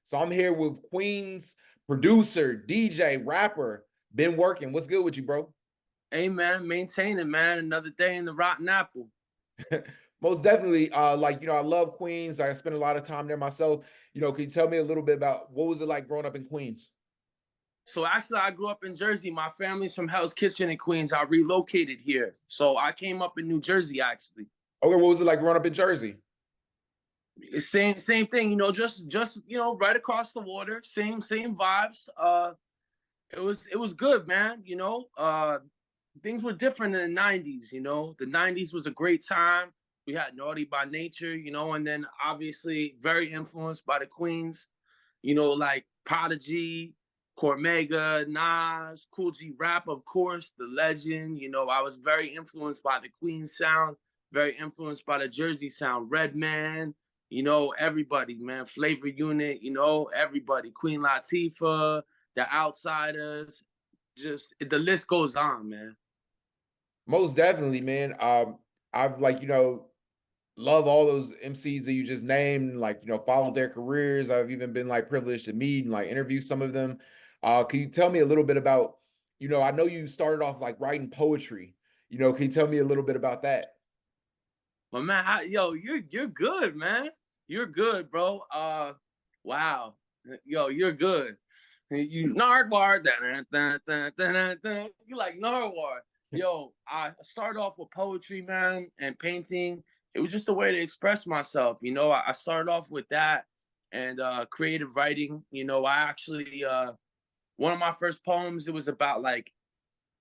So I'm here with Queens producer, DJ, rapper, Ben Workin. What's good with you, bro? Hey man, maintain it, man. Another day in the rotten apple. Most definitely. I love Queens. I spent a lot of time there myself. Can you tell me a little bit about what was it like growing up in Queens? So actually, I grew up in Jersey. My family's from Hell's Kitchen in Queens. I relocated here, so I came up in New Jersey actually. Okay, what was it like growing up in Jersey? Same thing, just right across the water. Same vibes. It was good, man. Things were different in the '90s. The '90s was a great time. We had Naughty by Nature, and then obviously very influenced by the Queens. Like Prodigy, Cormega, Nas, Cool G Rap, of course, the legend. I was very influenced by the Queen sound, very influenced by the Jersey sound. Redman, everybody, man. Flavor Unit, everybody. Queen Latifah, The Outsiders. Just the list goes on, man. Most definitely, man. I've love all those MCs that you just named, followed their careers. I've even been privileged to meet and interview some of them. Can you tell me a little bit about, I know you started off writing poetry. Can you tell me a little bit about that? But man, you're good, man. You're good, bro. Wow. Yo, you're good. You Nardwar, you like Nardwar. Yo, I started off with poetry, man, and painting. It was just a way to express myself. I started off with that and creative writing. I actually one of my first poems, it was about like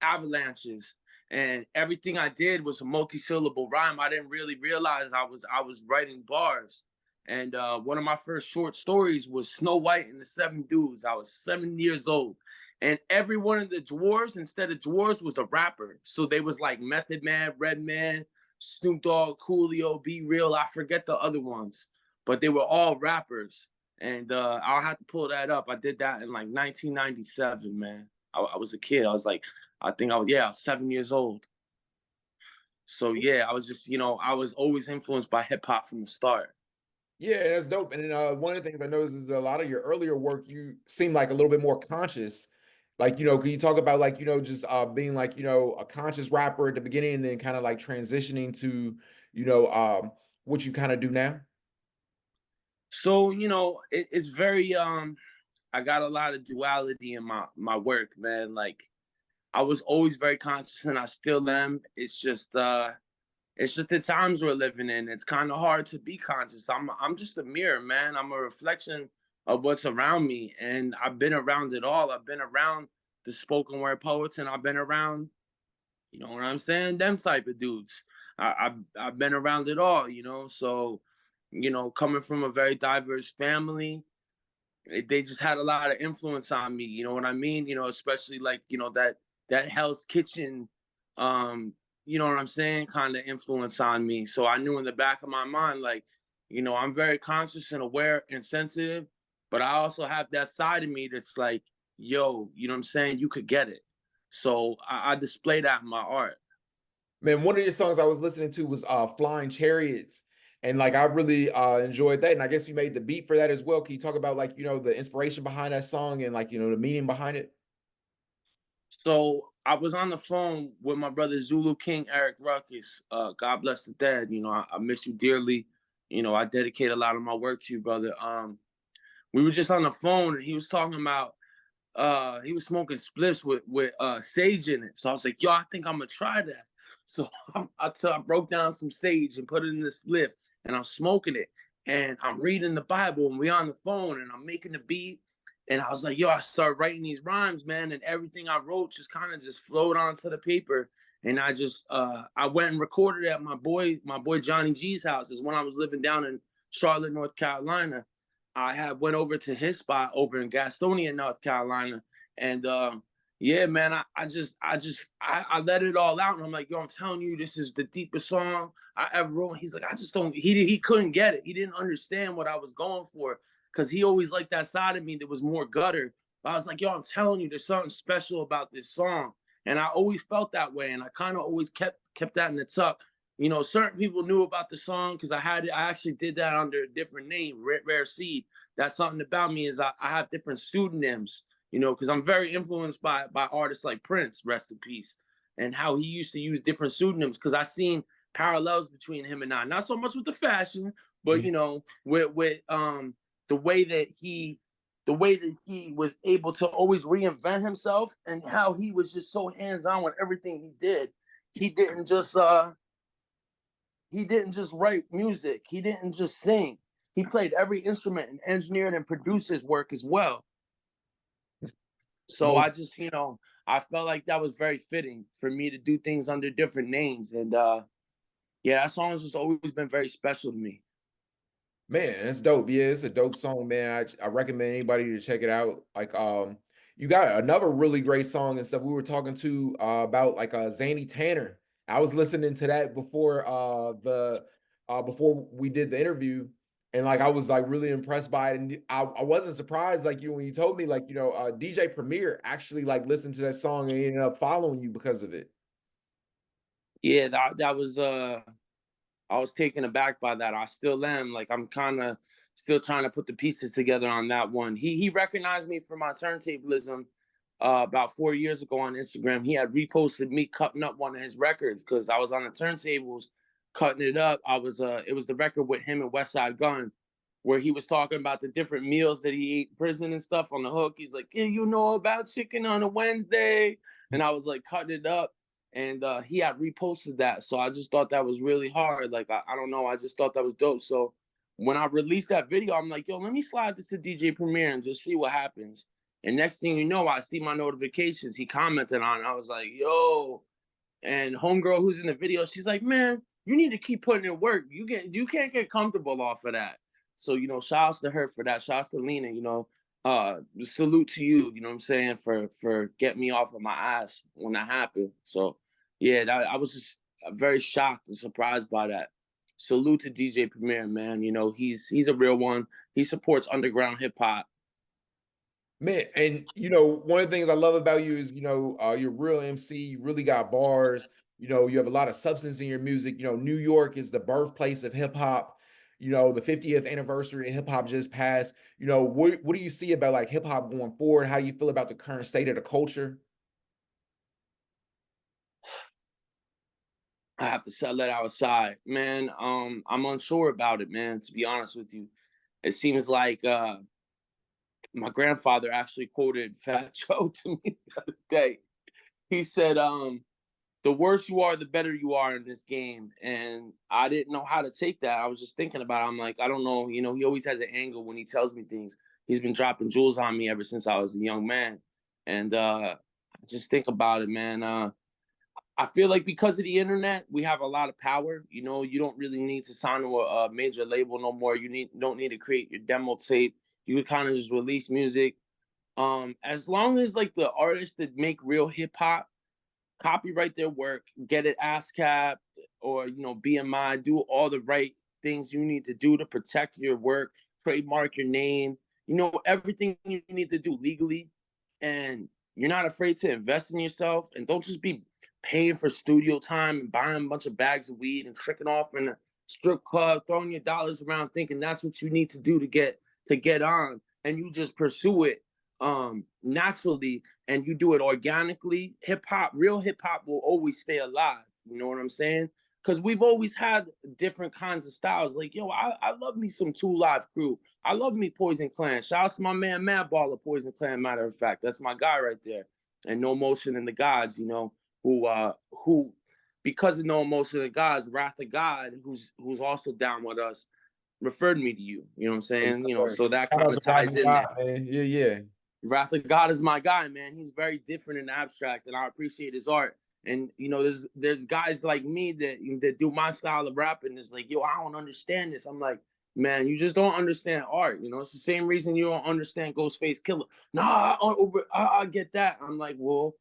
avalanches, and everything I did was a multi-syllable rhyme. I didn't really realize I was writing bars. And one of my first short stories was Snow White and the Seven Dudes. I was 7 years old, and every one of the dwarves, instead of dwarves, was a rapper. So they was like Method Man, Redman, Snoop Dogg, Coolio, Be Real. I forget the other ones, but they were all rappers. And I'll have to pull that up. I did that in like 1997, man. I was a kid. I was 7 years old. So yeah, I was just, I was always influenced by hip hop from the start. Yeah, that's dope. And then one of the things I noticed is a lot of your earlier work, you seem like a little bit more conscious. Can you talk about just being a conscious rapper at the beginning and then kind of transitioning to, you know, um, what you kind of do now? So, it's very I got a lot of duality in my work, man. Like I was always very conscious and I still am. It's just the times we're living in. It's kind of hard to be conscious. I'm just a mirror, man. I'm a reflection of what's around me, and I've been around it all. I've been around the spoken word poets, and I've been around, you know what I'm saying, them type of dudes. I've been around it all, So, coming from a very diverse family, they just had a lot of influence on me. You know what I mean? Especially like that Hell's Kitchen, um, you know what I'm saying, kind of influence on me. So I knew in the back of my mind, like, I'm very conscious and aware and sensitive, but I also have that side of me that's like, yo, you know what I'm saying? You could get it. So I display that in my art. Man, one of your songs I was listening to was Flying Chariots. And I really enjoyed that. And I guess you made the beat for that as well. Can you talk about the inspiration behind that song and the meaning behind it? So I was on the phone with my brother Zulu King Eric Ruckus. God bless the dead. I miss you dearly. I dedicate a lot of my work to you, brother. We were just on the phone and he was talking about he was smoking spliffs with sage in it. So I was like, yo, I think I'm gonna try that. So I broke down some sage and put it in this spliff and I'm smoking it. And I'm reading the Bible and we on the phone and I'm making the beat. And I was like, yo, I started writing these rhymes, man, and everything I wrote just kind of just flowed onto the paper. And I went and recorded it at my boy Johnny G's house. Is when I was living down in Charlotte, North Carolina. I had went over to his spot over in Gastonia, North Carolina, and yeah, man, I let it all out, and I'm like, yo, I'm telling you, this is the deepest song I ever wrote. He's like, I just don't. He couldn't get it. He didn't understand what I was going for because he always liked that side of me that was more gutter. But I was like, yo, I'm telling you, there's something special about this song, and I always felt that way, and I kind of always kept that in the tuck. certain people knew about the song because I actually did that under a different name, Rare Seed. That's something about me is I have different pseudonyms, because I'm very influenced by artists like Prince, rest in peace, and how he used to use different pseudonyms because I seen parallels between him and I. Not so much with the fashion, but Yeah. with the way that he the way that he was able to always reinvent himself and how he was just so hands-on with everything he did. He didn't just write music. He didn't just sing. He played every instrument and engineered and produced his work as well. So Most I just, I felt like that was very fitting for me to do things under different names. And yeah, that song has just always been very special to me. Man, it's dope. Yeah, it's a dope song, man. I recommend anybody to check it out. Like, you got another really great song and stuff. We were talking to about like Xanny Tanner. I was listening to that before we did the interview, and like I was like really impressed by it. And I wasn't surprised like you when you told me like DJ Premier actually like listened to that song and ended up following you because of it. Yeah, that was I was taken aback by that. I still am. Like I'm kind of still trying to put the pieces together on that one. He recognized me for my turntablism about 4 years ago on Instagram. He had reposted me cutting up one of his records because I was on the turntables cutting it up. It was the record with him and West Side Gun where he was talking about the different meals that he ate in prison and stuff on the hook. He's like, yeah, you know about chicken on a Wednesday. And I was like cutting it up and he had reposted that. So I just thought that was really hard. Like I don't know, I just thought that was dope. So when I released that video, I'm like, yo, let me slide this to DJ Premier and just see what happens. And next thing you know, I see my notifications. He commented on it. I was like, yo. And homegirl who's in the video, she's like, man, you need to keep putting in work. You can't get comfortable off of that. So, shout outs to her for that. Shout outs to Lena, salute to you, you know what I'm saying, for getting me off of my ass when that happened. So yeah, I was just very shocked and surprised by that. Salute to DJ Premier, man. He's a real one. He supports underground hip hop. Man, and one of the things I love about you is, you're a real MC, you really got bars, you have a lot of substance in your music. New York is the birthplace of hip hop. The 50th anniversary of hip hop just passed. What do you see about like hip hop going forward? How do you feel about the current state of the culture? I have to set that outside, man. I'm unsure about it, man. To be honest with you, it seems like my grandfather actually quoted Fat Joe to me the other day. He said, the worse you are, the better you are in this game. And I didn't know how to take that. I was just thinking about it. I'm like, I don't know. He always has an angle when he tells me things. He's been dropping jewels on me ever since I was a young man. And just think about it, man. I feel like because of the internet, we have a lot of power. You don't really need to sign to a major label no more. Don't need to create your demo tape. You can kind of just release music. As long as like the artists that make real hip hop copyright their work, get it ASCAP or BMI, do all the right things you need to do to protect your work, trademark your name, everything you need to do legally, and you're not afraid to invest in yourself, and don't just be paying for studio time and buying a bunch of bags of weed and tricking off in a strip club, throwing your dollars around thinking that's what you need to do to get on, and you just pursue it naturally and you do it organically. Real hip hop will always stay alive. You know what I'm saying? Because we've always had different kinds of styles. Like, yo, I love me some Two Live Crew. I love me Poison Clan. Shout out to my man Madball of Poison Clan, matter of fact. That's my guy right there. And No Motion and the Gods, who because of No Emotion and the Gods, Wrath of God, who's also down with us, referred me to you. You know what I'm saying? So that Shout kind out of to Rise ties of in God, there. man. Yeah, yeah. Wrath of God is my guy, man. He's very different and abstract, and I appreciate his art. And there's guys like me that do my style of rapping. It's like, yo, I don't understand this. I'm like, man, you just don't understand art. It's the same reason you don't understand Ghostface Killer. Nah, I get that. I'm like, well,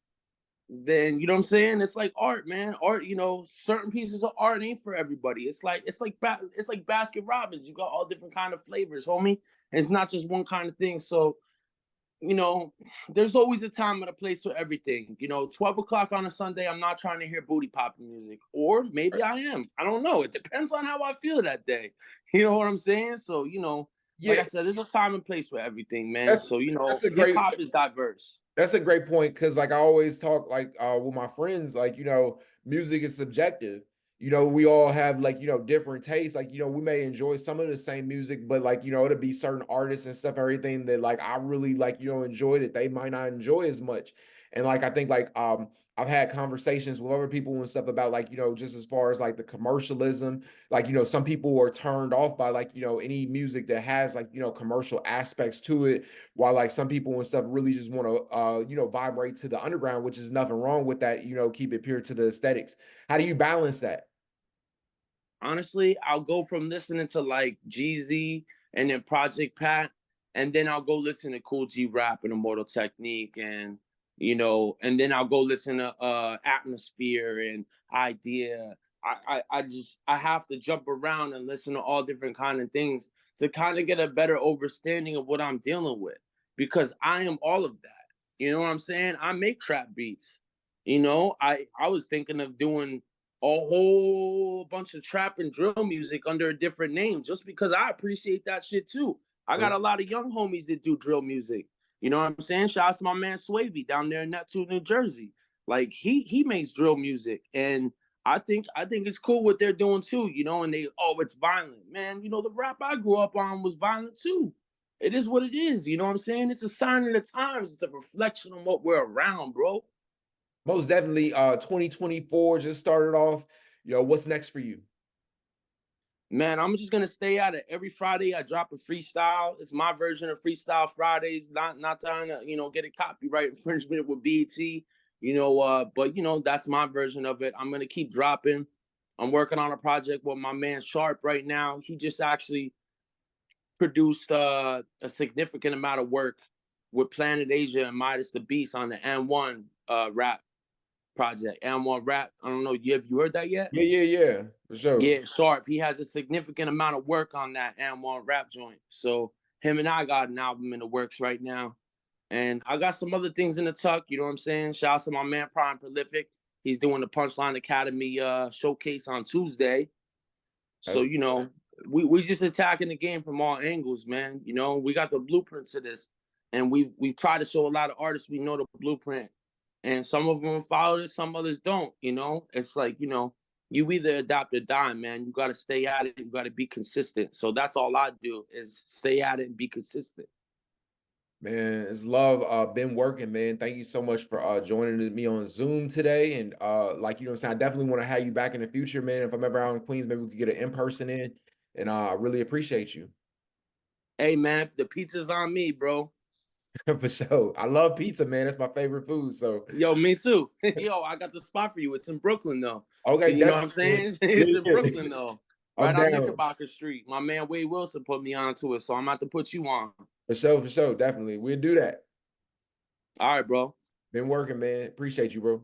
then you know what I'm saying? It's like art, man. Art, certain pieces of art ain't for everybody. It's like Baskin Robbins. You got all different kind of flavors, homie. And it's not just one kind of thing. So you know, there's always a time and a place for everything. 12 o'clock on a Sunday, I'm not trying to hear booty popping music. Or maybe I am. I don't know. It depends on how I feel that day. You know what I'm saying? So, like Yeah, I said, there's a time and place for everything, man. that's So, that's a hip great hop is diverse. That's a great point because, like, I always talk like with my friends, like, music is subjective. We all have like, different tastes. Like, we may enjoy some of the same music, but like, it'll be certain artists and stuff, everything that like I really like, enjoy that they might not enjoy as much. And like I think like I've had conversations with other people and stuff about like, just as far as like the commercialism, like, some people are turned off by like, any music that has like, commercial aspects to it, while like some people and stuff really just want to vibrate to the underground, which is nothing wrong with that, keep it pure to the aesthetics. How do you balance that? Honestly, I'll go from listening to like Jeezy and then Project Pat, and then I'll go listen to Cool G Rap and Immortal Technique, and then I'll go listen to Atmosphere and Idea. I have to jump around and listen to all different kind of things to kind of get a better understanding of what I'm dealing with, because I am all of that. You know what I'm saying? I make trap beats. I was thinking of doing a whole bunch of trap and drill music under a different name just because I appreciate that shit too. I got a lot of young homies that do drill music. You know what I'm saying? Shout out to my man Swavy down there in Neptune, New Jersey. Like he makes drill music, and I think it's cool what they're doing too. And it's violent, man. The rap I grew up on was violent too. It is what it is. You know what I'm saying? It's a sign of the times. It's a reflection on what we're around, bro. Most definitely. 2024 just started off. What's next for you? Man, I'm just gonna stay at it. Every Friday I drop a freestyle. It's my version of Freestyle Fridays. Not trying to, get a copyright infringement with BET. But that's my version of it. I'm gonna keep dropping. I'm working on a project with my man Sharp right now. He just actually produced a significant amount of work with Planet Asia and Midas the Beast on the M1 rap project. M1 rap. I don't know. Have you heard that yet? Yeah, yeah, yeah, for sure. Yeah, Sharp. He has a significant amount of work on that M1 rap joint. So him and I got an album in the works right now. And I got some other things in the tuck, you know what I'm saying? Shout out to my man Prime Prolific. He's doing the Punchline Academy showcase on Tuesday. So, That's we just attacking the game from all angles, man. We got the blueprint to this. And we've tried to show a lot of artists we know the blueprint. And some of them follow it, some others don't. It's like, you either adopt or die, man. You got to stay at it. You got to be consistent. So that's all I do is stay at it and be consistent. Man, it's love. Been working, man. Thank you so much for joining me on Zoom today. And like I'm saying, I definitely want to have you back in the future, man. If I'm ever out in Queens, maybe we could get an in-person in. And I really appreciate you. Hey, man, the pizza's on me, bro. For sure. I love pizza, man. That's my favorite food. So Yo, me too. Yo, I got the spot for you. It's in Brooklyn, though. okay, You know what I'm definitely. saying? Yeah, It's in yeah. Brooklyn, though. I'm Right on down. Knickerbocker Street. My man Wade Wilson put me onto it, so I'm about to put you on. For sure, for sure. Definitely. We'll do that. All right, bro. Been working, man. Appreciate you, bro.